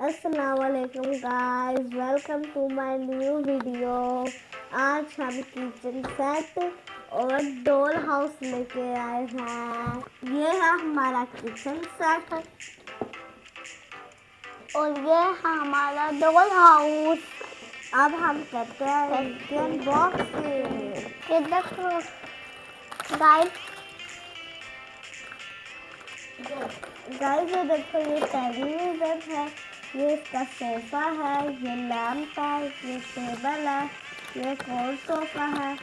अस्सलामुअलैकुम guys, welcome to my new video. आज हम किचन सेट और डॉल हाउस लेके आए हैं। ये है हमारा किचन सेट और ये है हमारा डॉल हाउस। अब हम करते हैं इसकी अनबॉक्सिंग। ये देखो गाइस, ये देखो, ये टेलीविजन है, ये इसका सोफा है, ये लैंप है, ये टेबल है, ये एक और सोफा है।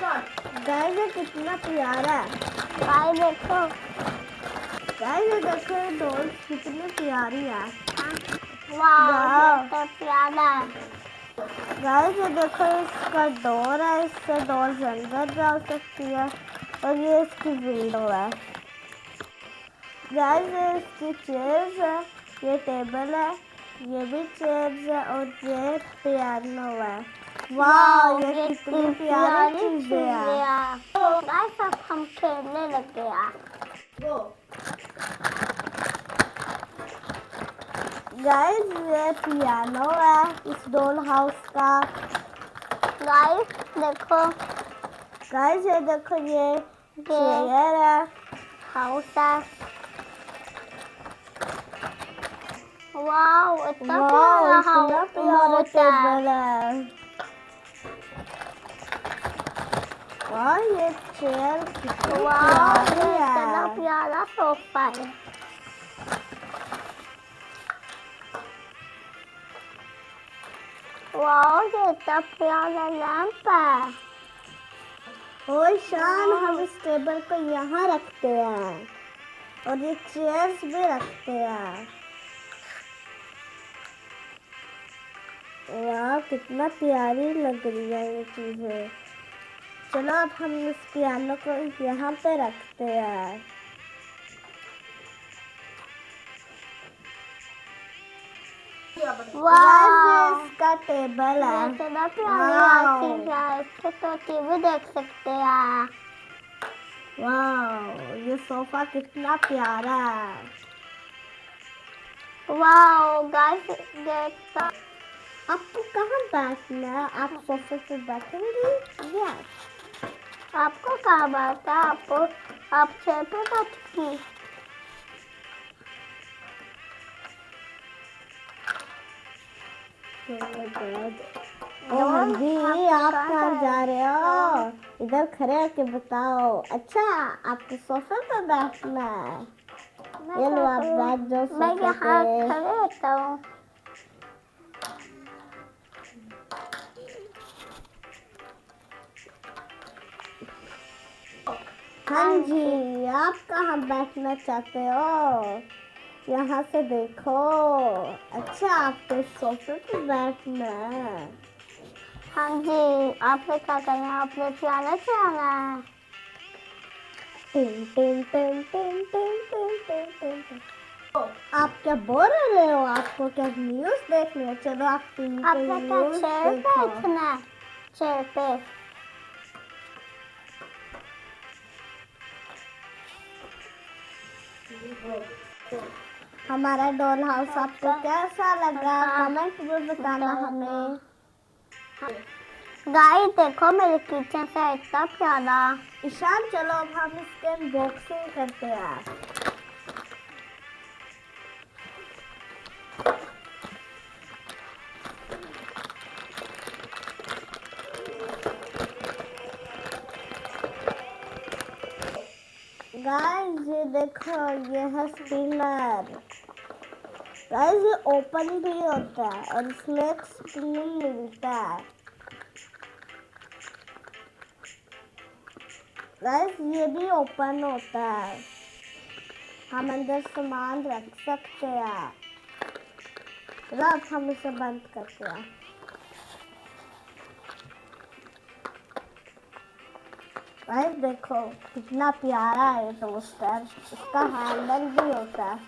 गाइस ये कितना प्यारा है। गाइस देखो, ये देखो, ये डॉल कितनी प्यारी है। वाह कितना प्यारा है। गाइस ये देखो, इसका डोर है, इससे डॉल अंदर जा सकती है और ये इसकी विंडो है। गाइस ये इसकी चेयर्स है, ये टेबल है, ये भी चेयर्स है और ये पियानो है। वाह ये कितनी प्यारी चीजें हैं। तो गाइस अब हम खेलने लगे हैं। गाइस ये पियानो है इस डॉल हाउस का। गाइस देखो, गाइस ये देखो, ये चेयर है, हाउस है। वाह इतना प्यारा टेबल है। वाह ये चेयर कितनी प्यारी इतना है। प्यारा सोफा है। वाह ये इतना प्यारा लैंप है। और शान हम इस टेबल को यहाँ रखते हैं और ये चेयर्स भी रखते हैं। वाह कितना प्यारी लग रही है ये चीजें। चलो अब हम इस पियानो को यहाँ पे रखते हैं। वाह इसका टेबल है। इतना प्यारा चीज है, इससे तो टीवी देख सकते हैं। वाह ये सोफा कितना प्यारा है। वाह गाइस देखो, आपको कहाँ बैठना है? आप सोफे पे बैठेंगी या आपको कहाँ बैठा? आप चेयर पे बैठेंगी। जी आप कहाँ जा रहे हो? इधर खड़े होके बताओ। अच्छा आपको सोफे पे बैठना है। ये लो आप बैठ जाओ सोफे पे। मैं यहाँ खड़े रहता हूँ। हाँ जी, आप कहाँ बैठना चाहते हो? यहाँ से देखो। अच्छा आपको सोफे पे बैठना है। हाँ जी, आपने क्या करना है? आपने पियानो चलाना है। Tin tin tin tin tin tin tin tin tin. आप क्या बोर हो रहे हो? आपको क्या न्यूज़ देखनी है? चलो आप टीवी पे आपने क्या न्यूज़ चेयर पे देखो। बैठना है? चेयर पे। हमारा डॉल हाउस आपको कैसा लगा? कमेंट में बताना हमें। गाइस देखो मेरे किचन से इतना प्यारा। ईशान चलो अब हम इसके अनबॉक्सिंग करते हैं। गाइस ये देखो, ये है स्पिनर। गाइस ये ओपन भी होता है और इसमें एक स्पून मिलता है। गाइस ये भी ओपन होता है, हम अंदर सामान रख सकते हैं। चलो अब हम इसे बंद करते हैं। गाइस देखो कितना प्यारा है टोस्टर, इसका हैंडल भी होता है।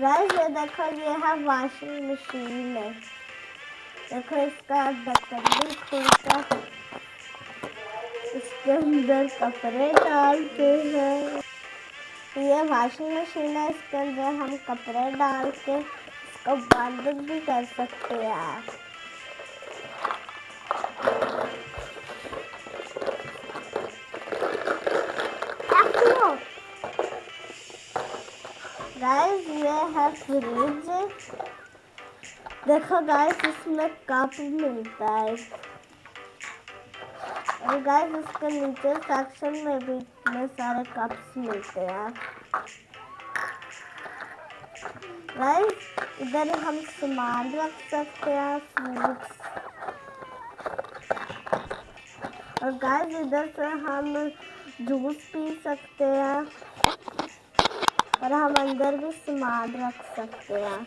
गाइस ये देखो, ये है वॉशिंग मशीन है। देखो इसका ढक्कन भी खुलता है, इसके अंदर कपड़े डालते हैं। ये वॉशिंग मशीन है, इसके अंदर हम कपड़े डाल के इसको बंद भी कर सकते हैं। गाइस ये है फ्रिज। देखो गाइस इसमें कप मिलता है और गाइस इसके नीचे सेक्शन में भी इतने सारे कप्स मिलते हैं। गाइस इधर हम सामान रख सकते हैं, फ्रूट्स। और गाइस इधर से हम जूस पी सकते हैं और हम अंदर भी सामान रख सकते हैं।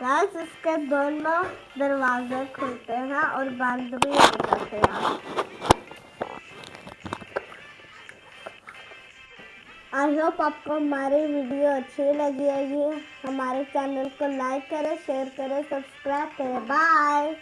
गाइस इसके दोनों दरवाजे खुलते हैं और बंद भी हो जाते हैं। आई होप आपको हमारी वीडियो अच्छी लगी होगी। हमारे चैनल को लाइक करें, शेयर करें, सब्सक्राइब करें। बाय।